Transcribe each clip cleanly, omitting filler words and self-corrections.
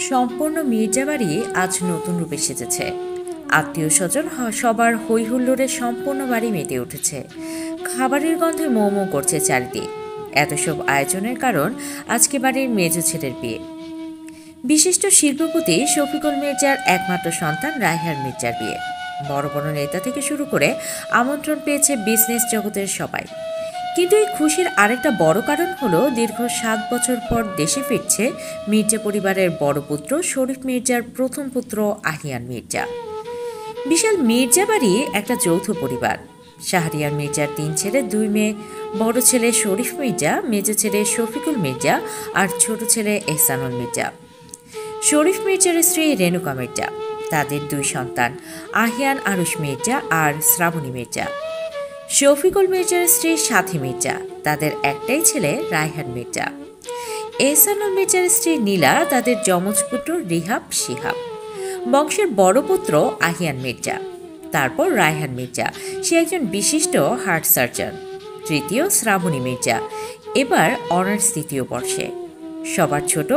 সম্পূর্ণ মির্জা বাড়ি আজ নতুন রূপে সেজেছে। আত্মীয় স্বজন সবার হই হুল্লোড়ে সম্পূর্ণ বাড়ি মেতে উঠেছে। খাবারের গন্ধে মো মো করছে চারিদিক। এত সব আয়োজনের কারণ আজকে বাড়ির মেজো ছেলের বিয়ে। বিশিষ্ট শিল্পপতি শফিকুল মির্জার একমাত্র সন্তান রায়হান মির্জার বিয়ে। বড় বড় নেতা থেকে শুরু করে আমন্ত্রণ পেয়েছে বিজনেস জগতের সবাই। কিন্তু এই খুশির আরেকটা বড় কারণ হলো দীর্ঘ 7 বছর পর দেশে ফিরছে মির্জা পরিবারের বড় পুত্র শরীফ মির্জার প্রথম পুত্র আহিয়ান মির্জা। বিশাল মির্জা বাড়ি একটা যৌথ পরিবার। শাহরিয়ার মির্জার 3 ছেলে 2 মেয়ে, বড় ছেলে শরীফ মির্জা, মেজো ছেলে শফিকুল মির্জা আর ছোট ছেলে এহসানুল মির্জা। শরীফ মির্জার স্ত্রী রেণুকা মির্জা, তাদের 2 সন্তান আহিয়ান আরুষ মির্জা আর শ্রাবণী মির্জা। শফিকুল মির্জার স্ত্রী সাথী মির্জা, তাদের একটাই ছেলে রায়হান মির্জা। এহসানুল মির্জার স্ত্রী নীলা, তাদের যমজ পুত্র রিহাব শিহাব। বংশের বড় পুত্র আহিয়ান মির্জা, তারপর রায়হান মির্জা, সে একজন বিশিষ্ট হার্ট সার্জন। তৃতীয় শ্রাবণী মির্জা, এবার অনার্স 3য় বর্ষে। সবার ছোট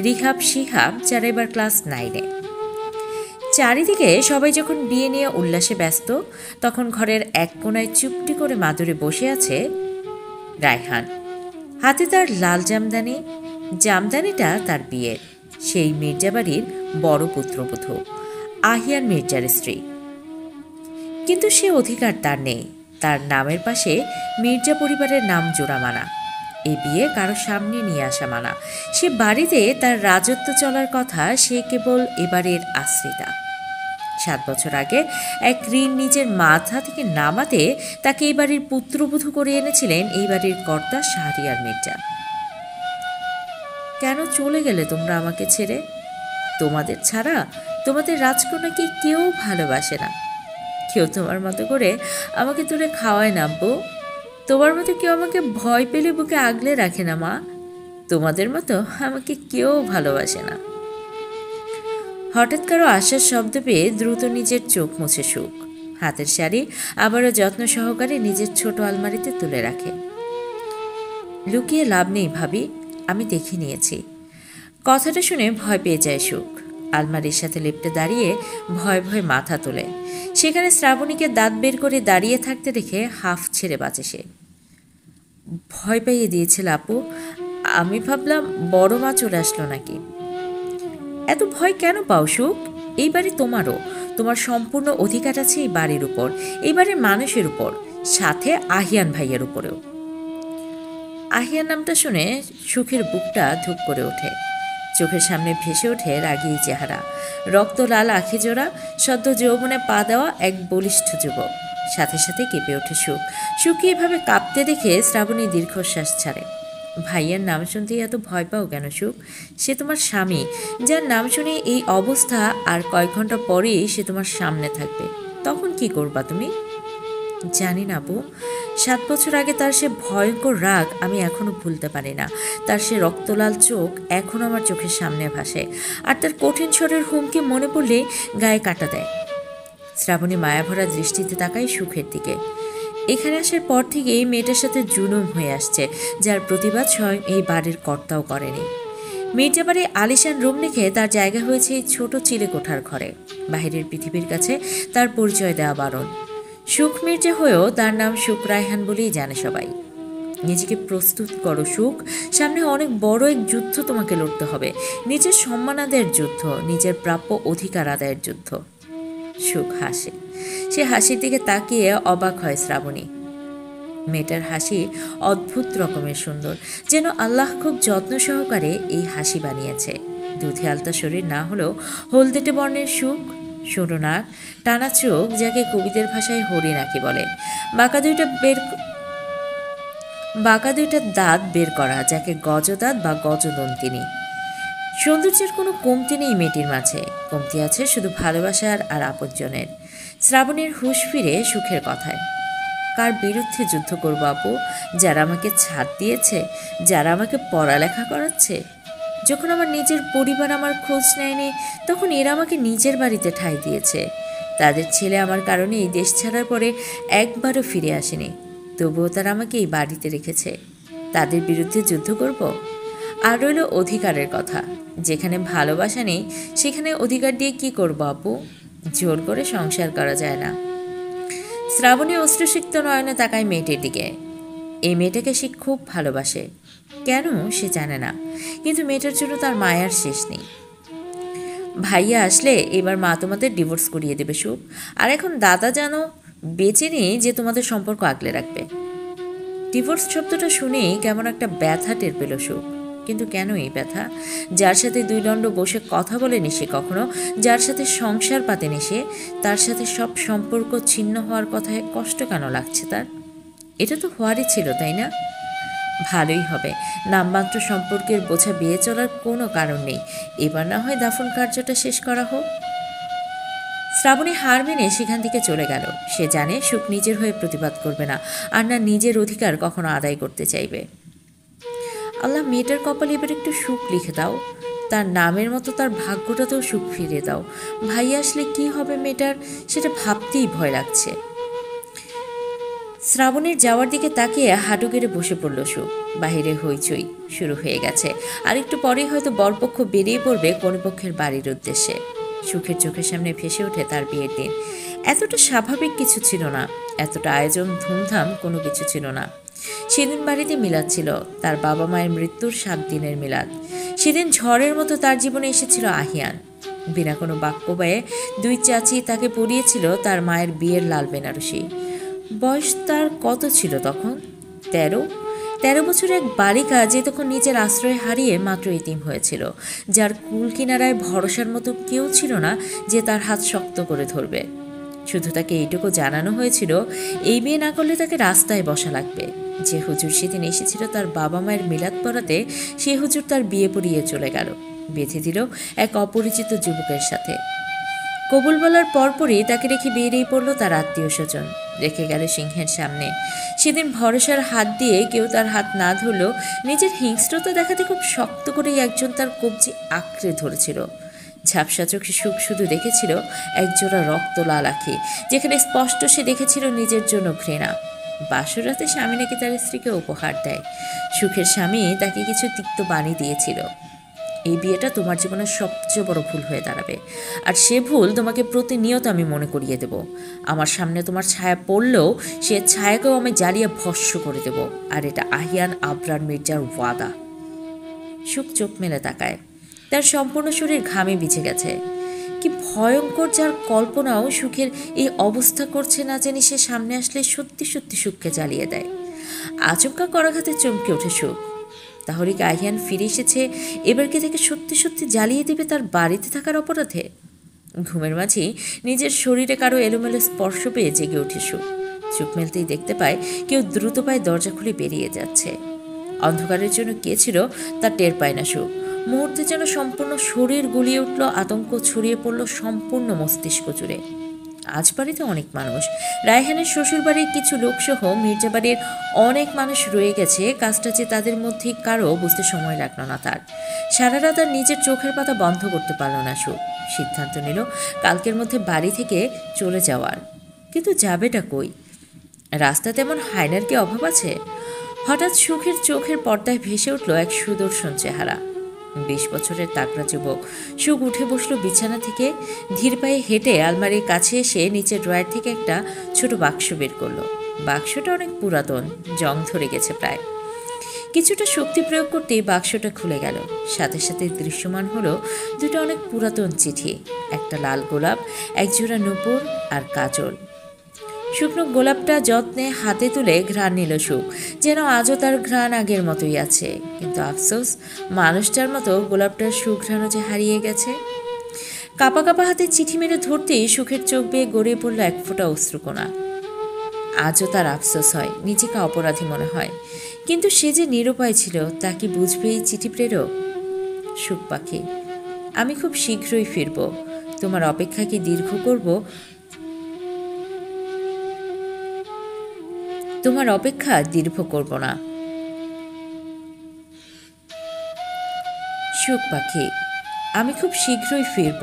রিহাব শিহাব, যারা এবার ক্লাস 9-এ। চারিদিকে সবাই যখন বিয়ে নিয়ে উল্লাসে ব্যস্ত, তখন ঘরের এক কোনায় চুপটি করে মাদুরে বসে আছে রায়হান। হাতে তার লাল জামদানি, জামদানিটা তার বিয়ের। সেই মির্জা বাড়ির বড় পুত্রবধূ আহিয়ান মির্জার স্ত্রী। কিন্তু সে অধিকার তার নেই তার নামের পাশে মির্জা পরিবারের নাম জোড়া মানা। এ বিয়ে কারো সামনে নিয়ে আসা মানা। সে বাড়িতে তার রাজত্ব চলার কথা, সে কেবল এবারের আশ্রিতা। 7 বছর আগে এক ঋণ নিজের মাথা থেকে নামাতে তাকে এই বাড়ির পুত্রবধূ করে এনেছিলেন এই বাড়ির কর্তা শাহরিয়ার মির্জা। কেন চলে গেলে তোমরা আমাকে ছেড়ে? তোমাদের ছাড়া তোমাদের রাজকন্যাকে কেউ ভালোবাসে না। কেউ তোমার মতো করে আমাকে তুলে খাওয়ায় না আব্বু। তোমার মতো কেউ আমাকে ভয় পেলে বুকে আগলে রাখে না মা। তোমাদের মতো আমাকে কেউ ভালোবাসে না। হঠাৎ কারো আশার শব্দ পেয়ে দ্রুত নিজের চোখ মুছে সুখ। হাতের শাড়ি আবারও যত্ন সহকারে নিজের ছোট আলমারিতে তুলে রাখে। লুকিয়ে লাভ নেই ভাবি, আমি দেখে নিয়েছি। কথাটা শুনে ভয় পেয়ে যায় সুখ। আলমারির সাথে লেপ্টে দাঁড়িয়ে ভয় ভয় মাথা তোলে। সেখানে শ্রাবণীকে দাঁত বের করে দাঁড়িয়ে থাকতে দেখে হাফ ছেড়ে বাঁচে সে। ভয় পাইয়ে দিয়েছিল আপু, আমি ভাবলাম বড় মা চলে আসলো নাকি। এত ভয় কেন পাও সুখ? এই বাড়ি তোমারও, তোমার সম্পূর্ণ অধিকার আছে এই বাড়ির উপর, এই বাড়ির মানুষের উপর, সাথে আহিয়ান ভাইয়ের উপরেও। আহিয়ান নামটা শুনে সুখের বুকটা ধুপ করে ওঠে। চোখের সামনে ভেসে ওঠে রাগী চেহারা, রক্ত লাল আখি জোড়া, সদ্য যৌবনে পা দেওয়া এক বলিষ্ঠ যুবক। সাথে সাথে কেঁপে ওঠে সুখ। সুখকে এভাবে কাঁপতে দেখে শ্রাবণী দীর্ঘশ্বাস ছাড়ে। ভাইয়ের নাম শুনতেই এত ভয় পাও কেন সুখ? সে তোমার স্বামী, যার নাম শুনে এই অবস্থা, আর কয়েক ঘন্টা পরেই সে তোমার সামনে থাকবে। তখন কি করবা তুমি? জানি না আপু, 7 বছর আগে তার সে ভয়ঙ্কর রাগ আমি এখনো ভুলতে পারি না। তার সে রক্তলাল চোখ এখনো আমার চোখের সামনে ভাসে, আর তার কঠিন স্বরের হুমকি মনে পড়লে গায়ে কাটা দেয়। শ্রাবণী মায়াভরা দৃষ্টিতে তাকায় সুখের দিকে। এখানে আসার পর থেকে এই মেয়েটার সাথে জুলুম হয়ে আসছে, যার প্রতিবাদ স্বয়ং এই বাড়ির কর্তাও করেনি। মির্জা বাড়ি আলিশান রুম রেখে তার জায়গা হয়েছে এই ছোট চিলে কোঠার ঘরে। বাহিরের পৃথিবীর কাছে তার পরিচয় দেওয়া বারণ। সুখ মির্জা হয়েও তার নাম সুখ রায়হান বলেই জানে সবাই। নিজেকে প্রস্তুত করো সুখ, সামনে অনেক বড় এক যুদ্ধ তোমাকে লড়তে হবে। নিজের সম্মান আদায়ের যুদ্ধ, নিজের প্রাপ্য অধিকার আদায়ের যুদ্ধ। সুখ হাসে। সে হাসির দিকে তাকিয়ে অবাক হয় শ্রাবণী। মেয়েটার হাসি অদ্ভুত রকমের সুন্দর, যেন আল্লাহ খুব যত্ন সহকারে এই হাসি বানিয়েছে। দুধে আলতা শরীর না হলেও হলদেটে বর্ণের সুখ, সরু নাক, টানা চোখ, যাকে কবিদের ভাষায় হরিণাকি বলে। বাঁকা দুইটা দাঁত বের করা, যাকে গজদাঁত বা গজদন্তিনী। সৌন্দর্যের কোনো কমতি নেই মেয়েটির মাঝে, কমতি আছে শুধু ভালোবাসার আর আপনজনের। শ্রাবণীর হুঁশ ফিরে সুখের কথায়। কার বিরুদ্ধে যুদ্ধ করবো আপু? যারা আমাকে ছাড় দিয়েছে, যারা আমাকে পড়ালেখা করাচ্ছে। যখন আমার নিজের পরিবার আমার খোঁজ নেয়নি, তখন এরা আমাকে নিজের বাড়িতে ঠাঁই দিয়েছে। তাদের ছেলে আমার কারণে এই দেশ ছাড়ার পরে একবারও ফিরে আসেনি, তবুও তারা আমাকে এই বাড়িতে রেখেছে। তাদের বিরুদ্ধে যুদ্ধ করব? আর রইল অধিকারের কথা। যেখানে ভালোবাসা নেই সেখানে অধিকার দিয়ে কি করবো আপু? জোর করে সংসার করা যায় না। শ্রাবণী অশ্রুসিক্ত নয়নে তাকায় মেয়েটির দিকে। এই মেয়েটাকে সে খুব ভালোবাসে, কেন সে জানে না, কিন্তু মেয়েটার জন্য তার মায়ার শেষ নেই। ভাইয়া আসলে এবার মা তোমাদের ডিভোর্স করিয়ে দেবে সুখ। আর এখন দাদা যেন বেঁচে নেই যে তোমাদের সম্পর্ক আগলে রাখবে। ডিভোর্স শব্দটা শুনেই কেমন একটা ব্যথা টের পেল সুখ। কিন্তু কেন এই ব্যথা? যার সাথে দুই দণ্ড বসে কথা বলেনি সে কখনো, যার সাথে সংসার পাতেনি সে, তার সাথে সব সম্পর্ক ছিন্ন হওয়ার কথায় কষ্ট কেন লাগছে তার? এটা তো হওয়ারই ছিল, তাই না? ভালোই হবে, নামমাত্র সম্পর্কের বোঝা বেয়ে চলার কোনো কারণ নেই। এবার না হয় দাফন কার্যটা শেষ করা হোক। শ্রাবণী হার মেনে সেখান থেকে চলে গেল। সে জানে সুখ নিজের হয়ে প্রতিবাদ করবে না, আর না নিজের অধিকার কখনো আদায় করতে চাইবে। আল্লাহ, মেয়েটার কপালে এবার একটু সুখ লিখে দাও, তার নামের মতো তার ভাগ্যটাতেও সুখ ফিরিয়ে দাও। ভাই আসলে কি হবে মেয়েটার, সেটা ভাবতেই ভয় লাগছে। শ্রাবণের যাওয়ার দিকে তাকিয়ে হাঁটু গেড়ে বসে পড়ল সুখ। বাহিরে হইচই শুরু হয়ে গেছে, আর একটু পরেই হয়তো বরপক্ষ বেরিয়ে পড়বে কনেপক্ষের বাড়ির উদ্দেশ্যে। সুখের চোখের সামনে ভেসে ওঠে তার বিয়ের দিন। এতটা স্বাভাবিক কিছু ছিল না, এতটা আয়োজন ধুমধাম কোনো কিছু ছিল না। সেদিন বাড়িতে মিলাদ ছিল, তার বাবা মায়ের মৃত্যুর 7 দিনের মিলাদ। সেদিন ঝড়ের মতো তার জীবনে এসেছিল আহিয়ান। বিনা কোনো বাক্য ব্যয়ে দুই চাচি তাকে পরিয়েছিল তার মায়ের বিয়ের লাল বেনারসি। বয়স তার কত ছিল তখন? 13 বছরের এক বালিকা, যে তখন নিজের আশ্রয় হারিয়ে মাত্র এতিম হয়েছিল, যার কুল কিনারায় ভরসার মতো কেউ ছিল না যে তার হাত শক্ত করে ধরবে। শুধু তাকে এইটুকু জানানো হয়েছিল, এই বিয়ে না করলে তাকে রাস্তায় বসা লাগবে। যে হুজুর সেদিন এসেছিল তার বাবা মায়ের মিলাদ পড়াতে, সে হুজুর তার বিয়ে পড়িয়ে চলে গেল, বেঁধে দিল এক অপরিচিত যুবকের সাথে। কবুল বলার পরপরই তাকে রেখে বেরিয়ে পড়ল তার আত্মীয় স্বজন, রেখে গেল সিংহের সামনে। সেদিন ভরসার হাত দিয়ে কেউ তার হাত না ধরলেও নিজের হিংস্রতা দেখাতে খুব শক্ত করেই একজন তার কবজি আঁকড়ে ধরেছিল। ঝাপসা চোখে সুখ শুধু দেখেছিল একজোড়া রক্ত লাল আঁখি, যেখানে স্পষ্ট সে দেখেছিল নিজের জন্য ঘৃণা। বাসরাতে স্বামী নাকি তার স্ত্রীকে উপহার দেয়। সুখের স্বামী তাকে কিছু তিক্ত বাণী দিয়েছিল, এই বিয়েটা তোমার জীবনের সবচেয়ে বড় ভুল হয়ে দাঁড়াবে, আর সে ভুল তোমাকে প্রতিনিয়ত আমি মনে করিয়ে দেব। আমার সামনে তোমার ছায়া পড়লেও সে ছায়াকেও আমি জ্বালিয়ে ভস্ম করে দেব, আর এটা আহিয়ান আবরার মির্জার ওয়াদা। সুখ চোখ মেলে তাকায়, তার সম্পূর্ণ শরীর ঘামে ভিজে গেছে। কি ভয়ঙ্কর, যার কল্পনাও সুখের এই অবস্থা করছে না জানি সে সামনে আসলে সত্যি সত্যি সুখকে জ্বালিয়ে দেয়। আচমকা করাঘাতে চমকে ওঠে সুখ। তাহলে কি আহিয়ান ফিরে এসেছে? এবার কি তাকে সত্যি সত্যি জ্বালিয়ে দেবে তার বাড়িতে থাকার অপরাধে? ঘুমের মাঝেই নিজের শরীরে কারো এলোমেলো স্পর্শ পেয়ে জেগে ওঠে সুখ। চোখ মেলতেই দেখতে পায় কেউ দ্রুত পায়ে দরজা খুলে বেরিয়ে যাচ্ছে। অন্ধকারের জন্য কে ছিল তা টের পায় না সুখ। মুহূর্তে যেন সম্পূর্ণ শরীর গুলিয়ে উঠল, আতঙ্ক ছড়িয়ে পড়ল সম্পূর্ণ মস্তিষ্ক জুড়ে। আজ বাড়িতে অনেক মানুষ, রায়হানের শ্বশুরবাড়ির কিছু লোকসহ মির্জা বাড়ির অনেক মানুষ রয়ে গেছে। কাজটা যে তাদের মধ্যে কারো বুঝতে সময় লাগলো না তার। সারা রাত আর নিজের চোখের পাতা বন্ধ করতে পারল না সুখ। সিদ্ধান্ত নিল কালকের মধ্যে বাড়ি থেকে চলে যাওয়ার। কিন্তু যাবেটা কই? রাস্তা তেমন হায়নার কি অভাব আছে? হঠাৎ সুখের চোখের পর্দায় ভেসে উঠল এক সুদর্শন চেহারা। 20 বছরের তাকড়া যুবক। সুখ উঠে বসলো বিছানা থেকে, ধীর পায়ে হেঁটে আলমারির কাছে এসে নিচের ড্রয়ার থেকে একটা ছোট বাক্স বের করলো। বাক্সটা অনেক পুরাতন, জং ধরে গেছে প্রায়। কিছুটা শক্তি প্রয়োগ করতেই বাক্সটা খুলে গেল। সাথে সাথে দৃশ্যমান হলো দুটো অনেক পুরাতন চিঠি, একটা লাল গোলাপ, একজোড়া নূপুর আর কাজল। শুকনো গোলাপটা যত্নে হাতে তুলে ঘ্রাণ নিল সুখ, যেন আজও তার ঘ্রাণ আগের মতোই আছে। কিন্তু আফসোস, মানুষটার মতো গোলাপটার সুঘ্রাণও যে হারিয়ে গেছে। কাপা কাপা হাতে চিঠি মেরে ধরতেই সুখের চোখ বেয়ে গড়িয়ে পড়ল এক ফোঁটা অশ্রুকণা। আজও তার আফসোস হয়, নিজেকে অপরাধী মনে হয়। কিন্তু সে যে নিরুপায় ছিল, তা কি বুঝবে এই চিঠি প্রেরক? সুখ পাখি, আমি খুব শীঘ্রই ফিরব, তোমার অপেক্ষা কি দীর্ঘ করব? তোমার অপেক্ষা দীর্ঘ করব না। সুখ পাখি, আমি খুব শীঘ্রই ফিরব,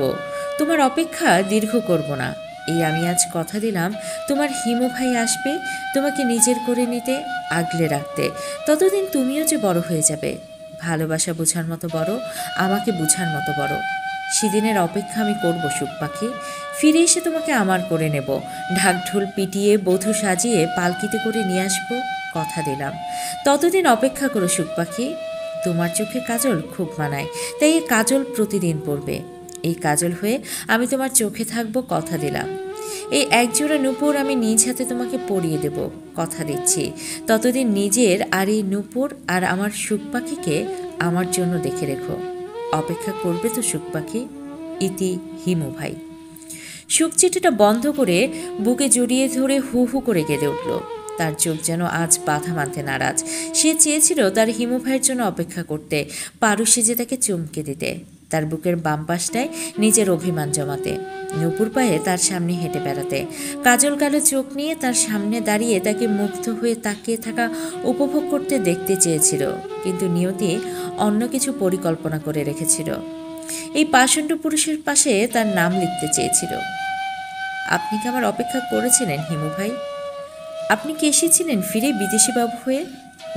তোমার অপেক্ষা দীর্ঘ করব না। এই আমি আজ কথা দিলাম, তোমার হিমু ভাই আসবে তোমাকে নিজের করে নিতে, আগলে রাখতে। ততদিন তুমিও যে বড় হয়ে যাবে। ভালোবাসা বোঝার মতো বড়, আমাকে বোঝার মতো বড়। সেদিনের অপেক্ষা আমি করব সুখ পাখি। ফিরে এসে তোমাকে আমার করে নেব, ঢাকঢোল পিটিয়ে বধূ সাজিয়ে পালকিতে করে নিয়ে আসবো, কথা দিলাম। ততদিন অপেক্ষা করো সুখ পাখি। তোমার চোখে কাজল খুব মানায়, তাই এই কাজল প্রতিদিন পড়বে। এই কাজল হয়ে আমি তোমার চোখে থাকবো, কথা দিলাম। এই একজোড়া নূপুর আমি নিজ হাতে তোমাকে পরিয়ে দেব, কথা দিচ্ছি। ততদিন নিজের আর এই নূপুর আর আমার সুখ পাখিকে আমার জন্য দেখে রেখো। অপেক্ষা করবে তো সুখ পাখি? ইতি হিমু ভাই। সুখ চিঠিটা বন্ধ করে বুকে জড়িয়ে ধরে হু হু করে কেঁদে উঠল। তার চোখ যেন আজ বাধা মানতে নারাজ। সে চেয়েছিল তার হিমু ভাইয়ের জন্য অপেক্ষা করতে, পারু সেজে তাকে চমকে দিতে, তার বুকের বাম পাশটায় নিজের অভিমান জমাতে, নূপুর পায়ে তার সামনে হেঁটে বেড়াতে, কাজল কালো চোখ নিয়ে তার সামনে দাঁড়িয়ে তাকে মুগ্ধ হয়ে তাকিয়ে থাকা উপভোগ করতে দেখতে চেয়েছিল। কিন্তু নিয়তি অন্য কিছু পরিকল্পনা করে রেখেছিল। এই পাষণ্ড পুরুষের পাশে তার নাম লিখতে চেয়েছিল। আপনি কি আমার অপেক্ষা করেছিলেন হিমু ভাই? আপনি কি এসেছিলেন ফিরে বিদেশি বাবু হয়ে?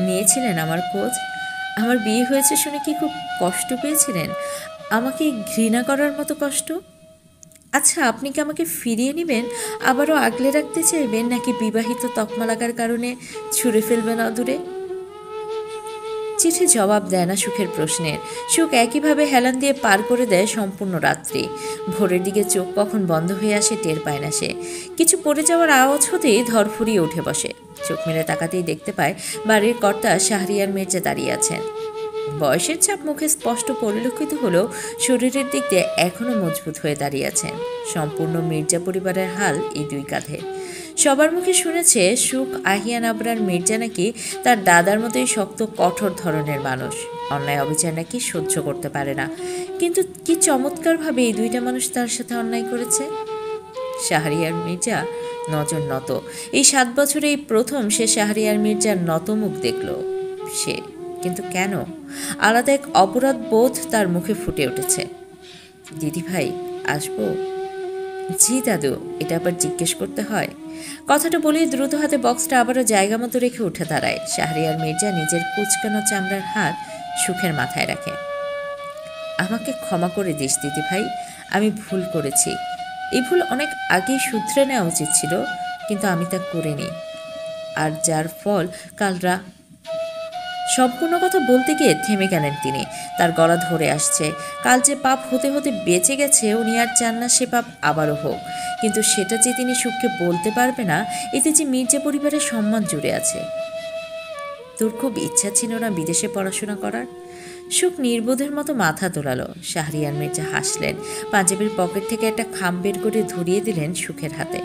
নিয়েছিলেন আমার খোঁজ? আমার বিয়ে হয়েছে শুনে কি খুব কষ্ট পেয়েছিলেন? আমাকে ঘৃণা করার মতো কষ্ট? আচ্ছা, আপনি কি আমাকে ফিরিয়ে নেবেন, আবারও আগলে রাখতে চাইবেন, নাকি বিবাহিত তকমা লাগার কারণে ছুঁড়ে ফেলবেন অদূরে? চিঠি জবাব দেয় না সুখের প্রশ্নের। সুখ একইভাবে হেলান দিয়ে পার করে দেয় সম্পূর্ণ রাত্রি। ভোরের দিকে চোখ কখন বন্ধ হয়ে আসে টের পায় না সে। কিছু পড়ে যাওয়ার আওয়াজ হতেই ধরফুরিয়ে উঠে বসে। চোখ মেলে তাকাতেই দেখতে পায় বাড়ির কর্তা শাহরিয়ার মির্জা দাঁড়িয়ে আছেন। বয়সের ছাপ মুখে স্পষ্ট পরিলক্ষিত হলেও শরীরের দিক দিয়ে এখনও মজবুত হয়ে দাঁড়িয়ে আছেন। সম্পূর্ণ মির্জা পরিবারের হাল এই দুই কাঁধে। সবার মুখে শুনেছে সুখ আহিয়ান আবরার মির্জা নাকি তার দাদার মতোই শক্ত কঠোর ধরনের মানুষ, অন্যায় অবিচার নাকি সহ্য করতে পারে না। কিন্তু কি চমৎকারভাবে এই দুইটা মানুষ তার সাথে অন্যায় করেছে। শাহরিয়ার মির্জা নজর নত। এই 7 বছরে এই প্রথম সে শাহরিয়ার মির্জার নত মুখ দেখল সে। কিন্তু কেন? আলাদা এক অপরাধ বোধ তার মুখে ফুটে উঠেছে। দিদি ভাই, আসবো? জি দাদু, এটা আবার জিজ্ঞেস করতে হয়? কথাটা বলেই দ্রুত হাতে বক্সটা আবারও জায়গা মতো রেখে উঠে দাঁড়ায়। শাহরিয়ার মির্জা নিজের কুচকানো চামড়ার হাত সুখের মাথায় রাখে। আমাকে ক্ষমা করে দিস দিদি ভাই, আমি ভুল করেছি। এই ভুল অনেক আগেই শুধরে নেওয়া উচিত ছিল, কিন্তু আমি তা করিনি। আর যার ফল কালরা। সম্পূর্ণ কথা বলতে গিয়ে থেমে গেলেন তিনি। তার গলা ধরে আসছে। কাল যে পাপ হতে হতে বেঁচে গেছে, উনি আর চান না সে পাপ আবারও হোক। কিন্তু সেটা যে তিনি সুখকে বলতে পারবে না, এতে যে মির্জা পরিবারের সম্মান জুড়ে আছে। তোর খুব ইচ্ছা ছিল না বিদেশে পড়াশোনা করার? সুখ নির্বোধের মতো মাথা দোলালো। শাহরিয়ার মির্জা হাসলেন। পাঞ্জাবির পকেট থেকে একটা খাম বের করে ধরিয়ে দিলেন সুখের হাতে।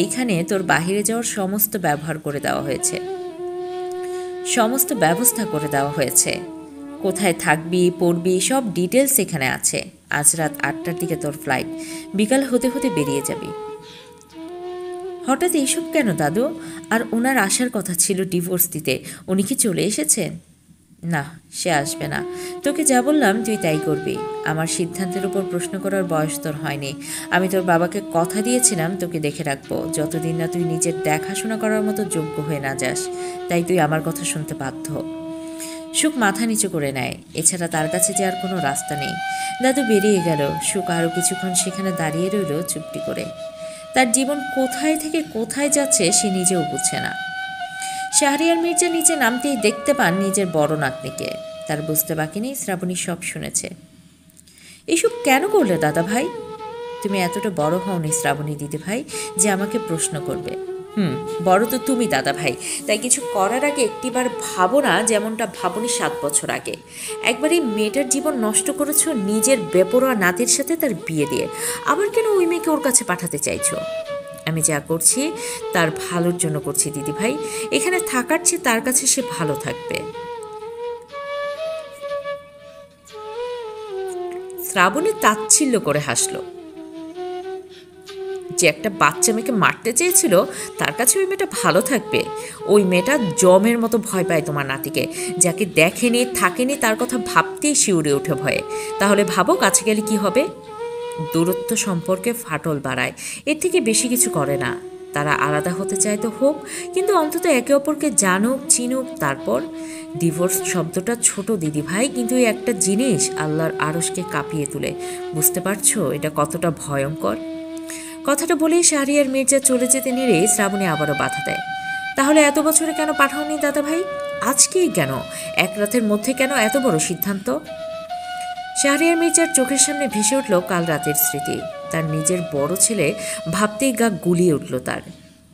এইখানে তোর বাহিরে যাওয়ার সমস্ত ব্যবহার করে দেওয়া হয়েছে, সমস্ত ব্যবস্থা করে দেওয়া হয়েছে। কোথায় থাকবি, পড়বি, সব ডিটেলস এখানে আছে। আজ রাত 8টার দিকে তোর ফ্লাইট, বিকাল হতে হতে বেরিয়ে যাবি। হঠাৎ এইসব কেন দাদু? আর ওনার আসার কথা ছিল ডিভোর্স দিতে, উনি কি চলে এসেছেন? না, সে আসবে না। তোকে যা বললাম তুই তাই করবি। আমার সিদ্ধান্তের উপর প্রশ্ন করার বয়স তোর হয়নি। আমি তোর বাবাকে কথা দিয়েছিলাম তোকে দেখে রাখবো, যতদিন না তুই নিজের দেখাশোনা করার মতো যোগ্য হয়ে না যাস। তাই তুই আমার কথা শুনতে বাধ্য। সুখ মাথা নিচু করে নেয়। এছাড়া তার কাছে যে আর কোনো রাস্তা নেই। দাদু বেরিয়ে গেল। সুখ আরও কিছুক্ষণ সেখানে দাঁড়িয়ে রইল চুপটি করে। তার জীবন কোথায় থেকে কোথায় যাচ্ছে সে নিজেও বুঝছে না। শাহরিয়ার মির্জা নিচে নামতেই দেখতে পান নিজের বড় নাতনিকে। তার বুঝতে বাকি নেই শ্রাবণী সব শুনেছে। এইসব কেন করলে দাদা ভাই? তুমি এতটা বড় হওনি শ্রাবণী দিদি ভাই যে আমাকে প্রশ্ন করবে। বড় তো তুমি দাদা ভাই, তাই কিছু করার আগে একটিবার ভাবো না যেমনটা ভাবনি 7 বছর আগে। একবার এই মেয়েটার জীবন নষ্ট করেছো নিজের বেপরোয়া নাতির সাথে তার বিয়ে দিয়ে। আবার কেন ওই মেয়েকে ওর কাছে পাঠাতে চাইছো? আমি যা করছি তার ভালোর জন্য করছি দিদি ভাই। এখানে থাকার চেয়ে তার কাছে সে ভালো থাকবে। শ্রাবণী তাচ্ছিল্য করে হাসল। যে একটা বাচ্চা মেয়েকে মারতে চেয়েছিল তার কাছে ওই মেয়েটা ভালো থাকবে? ওই মেয়েটা জমের মতো ভয় পায় তোমার নাতিকে। যাকে দেখেনি থাকেনি তার কথা ভাবতেই শিউরে ওঠে ভয়ে। তাহলে ভাবো কাছে গেলে কি হবে? দূরত্ব সম্পর্কে ফাটল বাড়ায়, এর থেকে বেশি কিছু করে না। তারা আলাদা হতে চায় তো হোক, কিন্তু অন্তত একে অপরকে জানুক, চিনুক। তারপর ডিভোর্স শব্দটা ছোট দিদি ভাই, কিন্তু এই একটা জিনিস আল্লাহর আরশকে কাঁপিয়ে তোলে। বুঝতে পারছো এটা কতটা ভয়ঙ্কর? কথাটা বলেই শাহরিয়ার মির্জা চলে যেতে নেড়ে শ্রাবণী আবারও বাধা দেয়। তাহলে এত বছরে কেন পাঠাওনি দাদা ভাই? আজকেই কেন? এক রাতের মধ্যে কেন এত বড় সিদ্ধান্ত? শাহরিয়ার মির্জার চোখের সামনে ভেসে উঠল কাল রাতের স্মৃতি। তার নিজের বড় ছেলে ভাবতেই গা গুলিয়ে উঠল তার।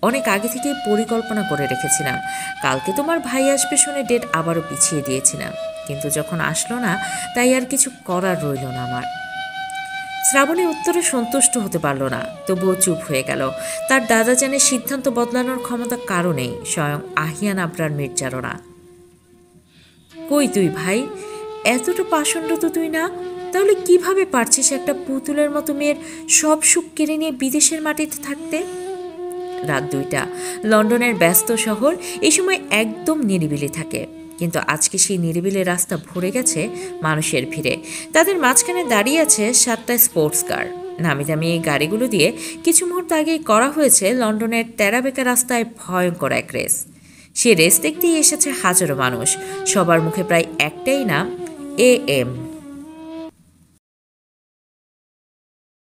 অনেক আগে থেকেই পরিকল্পনা করে রেখেছিলাম, কালকে তোমার ভাই আসবে শুনে ডেট আবারও পিছিয়ে দিয়েছিলাম, কিন্তু যখন আসলো না তাই আর কিছু করার রইল না আমার। শ্রাবণী উত্তরে সন্তুষ্ট হতে পারল না, তবুও চুপ হয়ে গেল। তার দাদা জানে সিদ্ধান্ত বদলানোর ক্ষমতা কারো নেই, স্বয়ং আহিয়ান আবরার মির্জারও না। কই তুই ভাই, এতটা পাষণ্ড তো তুই না, তাহলে কিভাবে পারছিস একটা পুতুলের মতো মেয়ের সব সুখ কেড়ে নিয়ে বিদেশের মাটিতে থাকতে? রাত 2টা, লন্ডনের ব্যস্ত শহর এই সময় একদম নিরিবিলি থাকে, কিন্তু আজকে সেই নিরিবিলি রাস্তা ভরে গেছে মানুষের ভিড়ে। তাদের মাঝখানে দাঁড়িয়ে আছে 7টা স্পোর্টস কার। নামি দামি এই গাড়িগুলো দিয়ে কিছু মুহূর্ত আগেই করা হয়েছে লন্ডনের তেরাবেকা রাস্তায় ভয়ঙ্কর এক রেস। সে রেস দেখতেই এসেছে হাজারো মানুষ, সবার মুখে প্রায় একটাই নাম, AM।